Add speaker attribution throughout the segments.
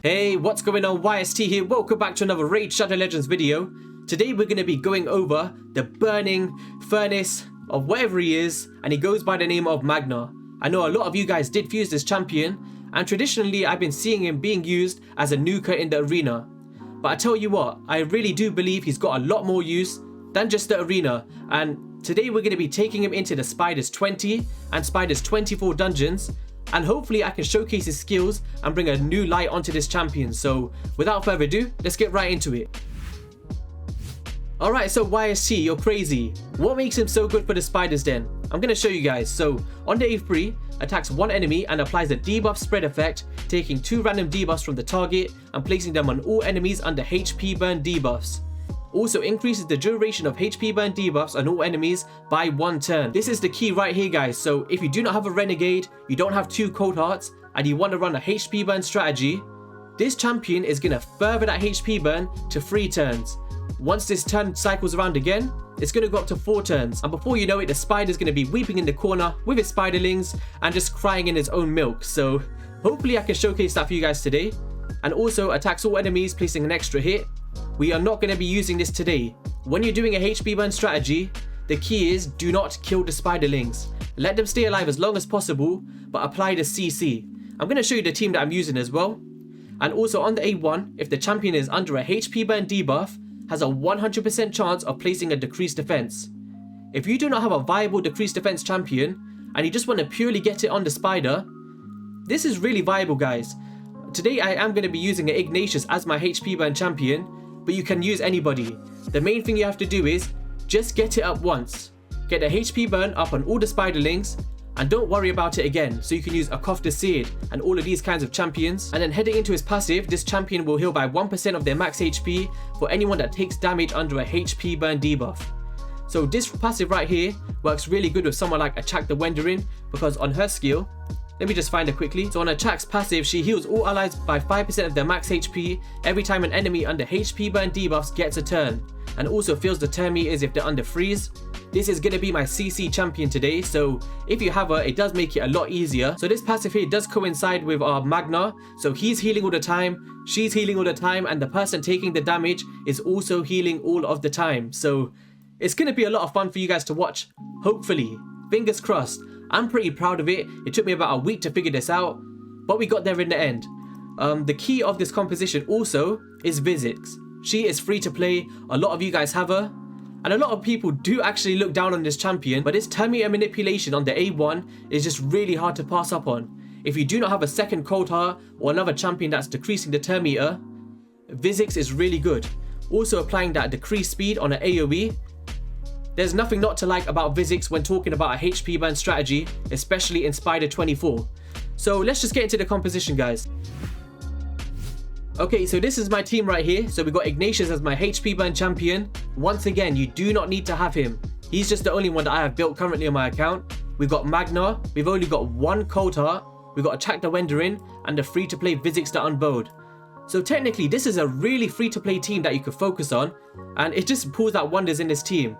Speaker 1: Hey, what's going on? YST here. Welcome back to another Raid Shadow Legends video. Today we're going to be going over the burning furnace of whatever he is, and he goes by the name of Magnaar. I know a lot of you guys did fuse this champion, and traditionally I've been seeing him being used as a NUKER in the arena. But I tell you what, I really do believe he's got a lot more use than just the arena, and today we're going to be taking him into the Spiders 20 and Spiders 24 dungeons, and hopefully I can showcase his skills and bring a new light onto this champion. So without further ado, let's get right into it. Alright, so YST, you're crazy. What makes him so good for the Spiders then? I'm going to show you guys. So on the A3, attacks one enemy and applies a debuff spread effect, taking 2 random debuffs from the target and placing them on all enemies under HP burn debuffs. Also increases the duration of HP burn debuffs on all enemies by 1 turn. This is the key right here, guys. So if you do not have a renegade, you don't have 2 cold hearts, and you want to run a HP burn strategy, this champion is going to further that HP burn to 3 turns. Once this turn cycles around again, it's going to go up to 4 turns, and before you know it, the spider's going to be weeping in the corner with his spiderlings and just crying in his own milk. So hopefully I can showcase that for you guys today. And also attacks all enemies, placing an extra hit. We are not going to be using this today. When you're doing a HP burn strategy, the key is do not kill the spiderlings. Let them stay alive as long as possible, but apply the CC. I'm going to show you the team that I'm using as well. And also on the A1, if the champion is under a HP burn debuff, has a 100% chance of placing a decreased defense. If you do not have a viable decreased defense champion, and you just want to purely get it on the spider, this is really viable, guys. Today I am going to be using an Ignatius as my HP burn champion, but you can use anybody. The main thing you have to do is just get it up once. Get the HP burn up on all the spiderlings, and don't worry about it again. So you can use Achak the Seared and all of these kinds of champions. And then heading into his passive, this champion will heal by 1% of their max HP for anyone that takes damage under a HP burn debuff. So this passive right here works really good with someone like Achak the Wandering, because on her skill, let me just find her quickly. So on Achak's passive, she heals all allies by 5% of their max HP every time an enemy under HP burn debuffs gets a turn, and also fills the turn meters if they're under freeze. This is going to be my CC champion today, so if you have her, it does make it a lot easier. So this passive here does coincide with our Magnaar, so he's healing all the time, she's healing all the time, and the person taking the damage is also healing all of the time. So it's going to be a lot of fun for you guys to watch, hopefully. Fingers crossed. I'm pretty proud of it. It took me about a week to figure this out, but we got there in the end. The key of this composition also is Vizix. She is free to play. A lot of you guys have her, and a lot of people do actually look down on this champion, but this turn meter manipulation on the A1 is just really hard to pass up on. If you do not have a second cold heart or another champion that's decreasing the turn meter, Vizix is really good. Also applying that decreased speed on an AoE. There's nothing not to like about Vizix when talking about a HP burn strategy, especially in Spider 24. So let's just get into the composition, guys. Okay, so this is my team right here. So we got Ignatius as my HP burn champion. Once again, you do not need to have him. He's just the only one that I have built currently on my account. We've got Magnaar. We've only got 1 cold heart. We've got Achak the Wandering and the free to play Vizix the Unbowed. So technically, this is a really free to play team that you could focus on, and it just pulls out wonders in this team.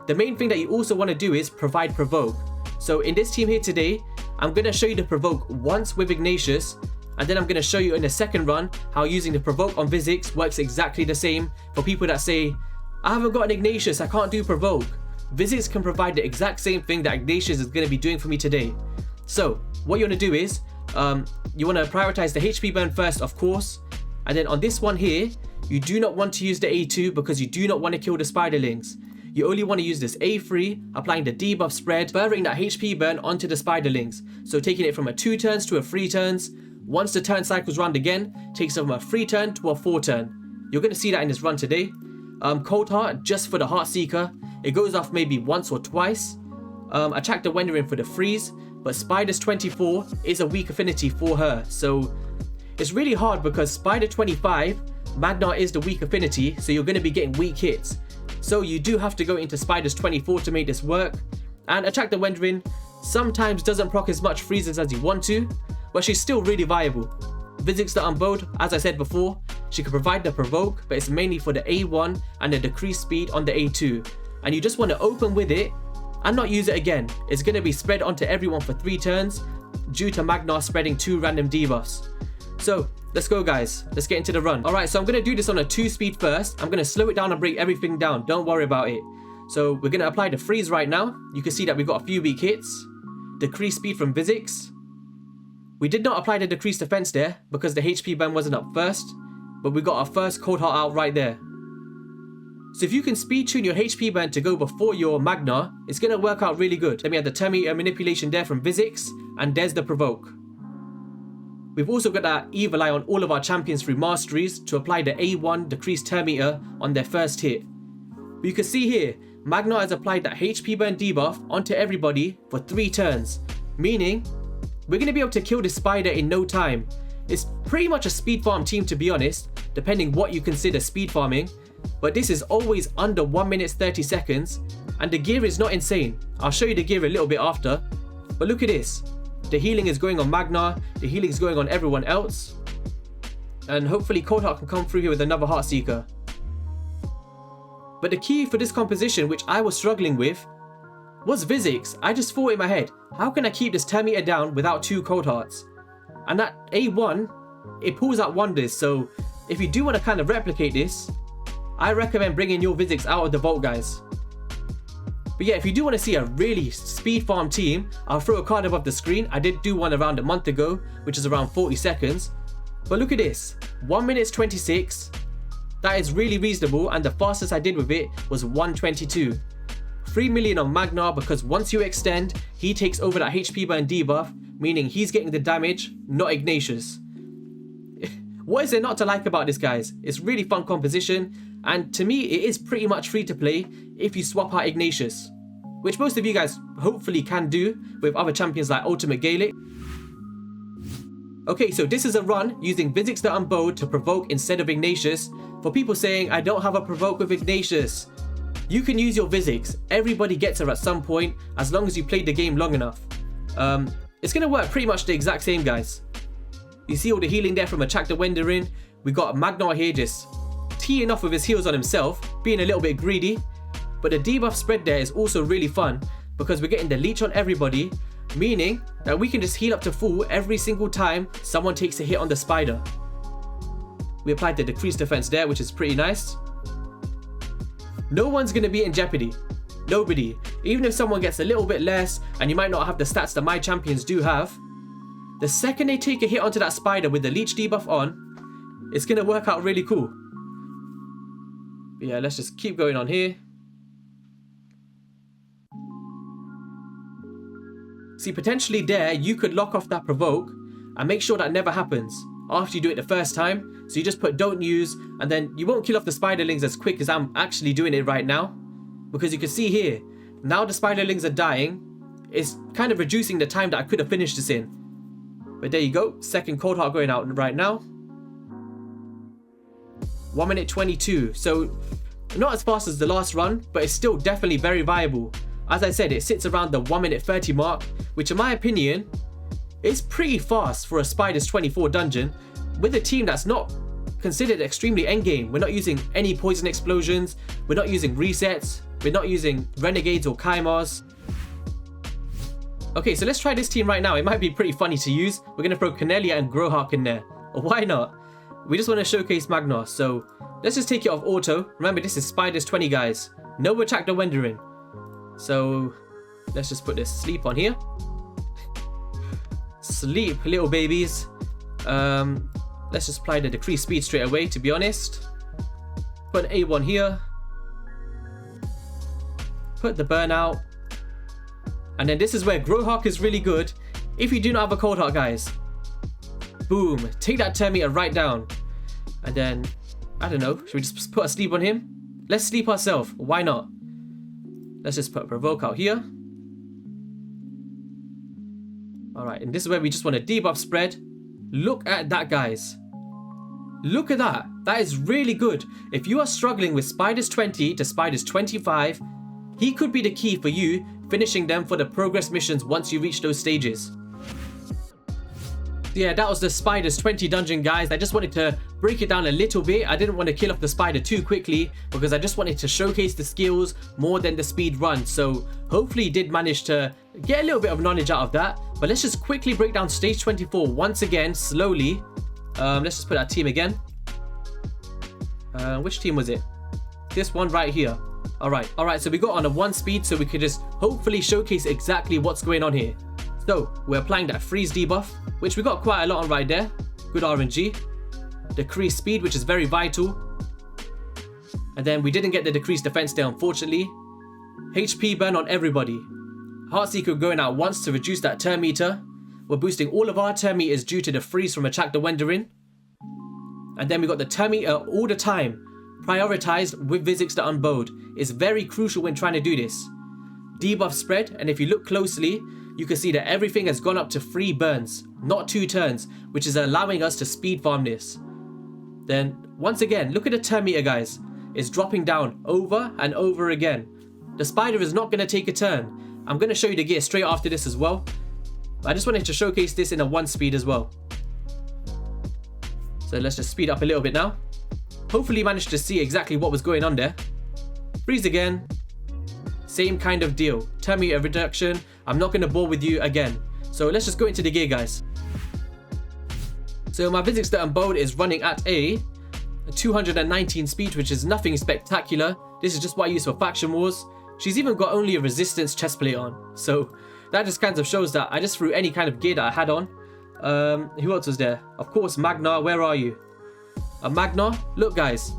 Speaker 1: The main thing that you also want to do is provide provoke. So in this team here today, I'm going to show you the provoke once with Ignatius, and then I'm going to show you in the second run how using the provoke on Vizix works exactly the same for people that say, I haven't got an Ignatius, I can't do provoke. Vizix can provide the exact same thing that Ignatius is going to be doing for me today. So what you want to do is, you want to prioritize the HP burn first, of course, and then on this one here, you do not want to use the A2 because you do not want to kill the spiderlings. You only want to use this A3, applying the debuff spread, furthering that HP burn onto the spiderlings. So taking it from a 2 turns to a 3 turns. Once the turn cycles round again, takes it from a 3 turn to a 4 turn. You're going to see that in this run today. Cold Heart, just for the Heart Seeker. It goes off maybe once or twice. Achak the Wandering for the freeze. But Spiders 24 is a weak affinity for her. So it's really hard because Spider 25, Magnaar is the weak affinity, so you're going to be getting weak hits. So you do have to go into Spiders 24 to make this work. And Achak the Wandering sometimes doesn't proc as much freezes as you want to, but she's still really viable. Vizix the Unbowed, as I said before, she can provide the provoke, but it's mainly for the A1 and the decreased speed on the A2. And you just want to open with it and not use it again. It's going to be spread onto everyone for 3 turns due to Magnaar spreading 2 random debuffs. So Let's go, guys. Let's get into the run. All right, so I'm going to do this on a 2-speed first. I'm going to slow it down and break everything down. Don't worry about it. So we're going to apply the freeze right now. You can see that we've got a few weak hits. Decrease speed from physics. We did not apply the decreased defense there because the HP burn wasn't up first. But we got our first Cold Heart out right there. So if you can speed tune your HP burn to go before your Magnaar, it's going to work out really good. Then we have the Terminator manipulation there from physics. And there's the provoke. We've also got that Evil Eye on all of our champions through masteries to apply the A1 decreased Terminator on their first hit. But you can see here, Magnaar has applied that HP burn debuff onto everybody for 3 turns. Meaning, we're going to be able to kill this spider in no time. It's pretty much a speed farm team, to be honest, depending what you consider speed farming. But this is always under 1 minute 30 seconds. And the gear is not insane. I'll show you the gear a little bit after. But look at this. The healing is going on Magnaar, the healing is going on everyone else. And hopefully Cold Heart can come through here with another Heartseeker. But the key for this composition, which I was struggling with, was physics. I just thought in my head, how can I keep this Terminator down without 2 Cold Hearts? And that A1, it pulls out wonders. So if you do want to kind of replicate this, I recommend bringing your physics out of the vault, guys. But yeah, if you do want to see a really speed farm team, I'll throw a card above the screen. I did do one around a month ago, which is around 40 seconds. But look at this, 1 minute 26. That is really reasonable, and the fastest I did with it was 1:22. 3 million on Magnaar because once you extend, he takes over that HP burn debuff, meaning he's getting the damage, not Ignatius. What is there not to like about this, guys? It's really fun composition, and to me it is pretty much free to play if you swap out Ignatius, which most of you guys hopefully can do with other champions like Ultimate Gaelic. Okay, so this is a run using Physics the Unbowed to provoke instead of Ignatius. For people saying, I don't have a provoke with Ignatius, you can use your physics. Everybody gets her at some point, as long as you played the game long enough. It's going to work pretty much the exact same, guys. You see all the healing there from Achak the Wenderin. We got Magnaar here just teeing off with his heals on himself, being a little bit greedy. But the debuff spread there is also really fun, because we're getting the leech on everybody, meaning that we can just heal up to full every single time someone takes a hit on the spider. We applied the decreased defense there, which is pretty nice. No one's going to be in jeopardy. Nobody. Even if someone gets a little bit less, and you might not have the stats that my champions do have, the second they take a hit onto that spider with the leech debuff on, it's going to work out really cool. But yeah, let's just keep going on here. See, potentially there, you could lock off that provoke and make sure that never happens after you do it the first time. So you just put don't use, and then you won't kill off the spiderlings as quick as I'm actually doing it right now. Because you can see here, now the spiderlings are dying. It's kind of reducing the time that I could have finished this in. But there you go, second Cold Heart going out right now. 1 minute 22, so not as fast as the last run, but it's still definitely very viable. As I said, it sits around the 1 minute 30 mark, which in my opinion, is pretty fast for a Spiders 24 dungeon, with a team that's not considered extremely endgame. We're not using any poison explosions, we're not using resets, we're not using renegades or Kaimars. Okay, so let's try this team right now. It might be pretty funny to use. We're going to throw Cornelia and Grohawk in there. Why not? We just want to showcase Magnaar, so let's just take it off auto. Remember, this is Spiders 20, guys. No Achak the Wenderin. So let's just put this sleep on here. Sleep, little babies. Let's just apply the decreased speed straight away, to be honest. Put an A1 here. Put the burnout. And then this is where Grohawk is really good if you do not have a Cold Heart, guys. Boom. Take that Terminator right down. And then, I don't know, should we just put a sleep on him? Let's sleep ourselves. Why not? Let's just put a provoke out here. Alright, and this is where we just want to debuff spread. Look at that, guys. Look at that. That is really good. If you are struggling with Spiders 20 to Spiders 25, he could be the key for you finishing them for the progress missions once you reach those stages. Yeah, that was the Spiders 20 dungeon, guys. I just wanted to break it down a little bit. I didn't want to kill off the spider too quickly because I just wanted to showcase the skills more than the speed run. So hopefully you did manage to get a little bit of knowledge out of that. But let's just quickly break down stage 24 once again, slowly. Let's just put our team again. Which team was it? This one right here. Alright, so we got on a 1 speed, so we could just hopefully showcase exactly what's going on here. So we're applying that freeze debuff, which we got quite a lot on right there. Good RNG. Decreased speed, which is very vital. And then we didn't get the decreased defense there, unfortunately. HP burn on everybody. Heartseeker going out once to reduce that turn meter. We're boosting all of our turn meters due to the freeze from Achak the Wanderin. And then we got the turn meter all the time, prioritized with Visix the Unbowed. It's very crucial when trying to do this. Debuff spread, and if you look closely, you can see that everything has gone up to 3 burns, not 2 turns, which is allowing us to speed farm this. Then, once again, look at the turn meter, guys. It's dropping down over and over again. The spider is not going to take a turn. I'm going to show you the gear straight after this as well. I just wanted to showcase this in a 1 speed as well. So let's just speed up a little bit now. Hopefully you managed to see exactly what was going on there. Freeze again. Same kind of deal. Turn meter reduction. I'm not going to bore with you again. So let's just go into the gear, guys. So my Visix the Unbowed is running at a 219 speed, which is nothing spectacular. This is just what I use for faction wars. She's even got only a resistance chestplate on. So that just kind of shows that I just threw any kind of gear that I had on. Who else was there? Of course, Magnaar. Where are you? A Magnaar. Look, guys.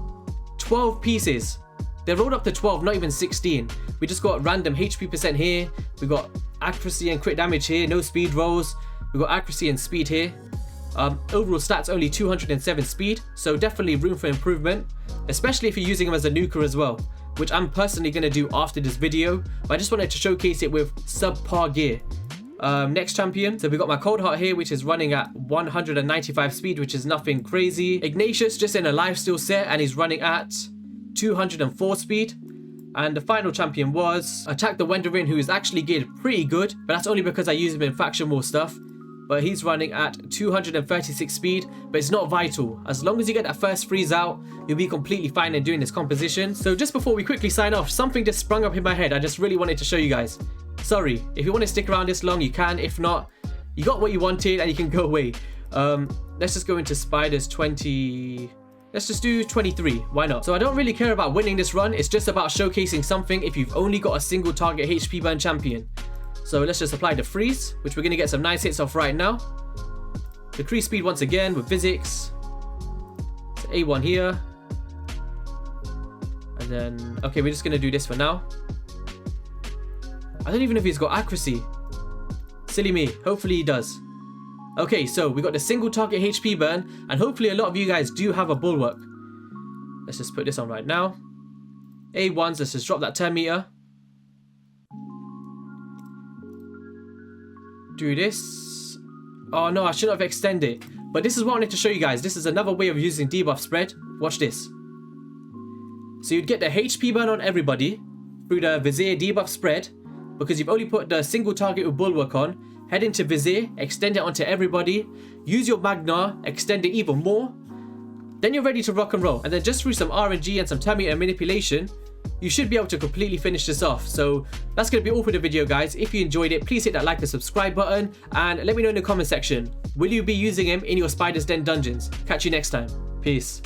Speaker 1: 12 pieces. They rolled up to 12, not even 16. We just got random HP percent here. We got accuracy and crit damage here. No speed rolls. We got accuracy and speed here. Overall stats only 207 speed. So definitely room for improvement. Especially if you're using him as a nuker as well, which I'm personally going to do after this video. But I just wanted to showcase it with subpar gear. Next champion, so we got my Cold Heart here, which is running at 195 speed, which is nothing crazy. Ignatius just in a lifesteal set, and he's running at 204 speed. And the final champion was Achak the Wanderin, who is actually geared pretty good, but that's only because I use him in faction war stuff. But he's running at 236 speed, but it's not vital. As long as you get that first freeze out, you'll be completely fine in doing this composition. So just before we quickly sign off, something just sprung up in my head. I just really wanted to show you guys. Sorry, if you want to stick around this long, you can. If not, you got what you wanted and you can go away. Let's just go into Spiders 20... Let's just do 23, why not? So I don't really care about winning this run, it's just about showcasing something if you've only got a single target HP burn champion. So let's just apply the freeze, which we're going to get some nice hits off right now. Decrease speed once again with Visix. So A1 here. And then, okay, we're just going to do this for now. I don't even know if he's got accuracy. Silly me, hopefully he does. Okay, so we got the single target HP burn, and hopefully a lot of you guys do have a bulwark. Let's just put this on right now. A1s, let's just drop that 10 meter. Do this. Oh no, I shouldn't have extended. But this is what I wanted to show you guys. This is another way of using debuff spread. Watch this. So you'd get the HP burn on everybody through the Vizier debuff spread, because you've only put the single target with bulwark on. Head into Vizier, extend it onto everybody, use your Magnaar, extend it even more, then you're ready to rock and roll. And then just through some RNG and some turn meter manipulation, you should be able to completely finish this off. So that's going to be all for the video, guys. If you enjoyed it, please hit that like and subscribe button, and let me know in the comment section, will you be using him in your Spider's Den dungeons? Catch you next time. Peace.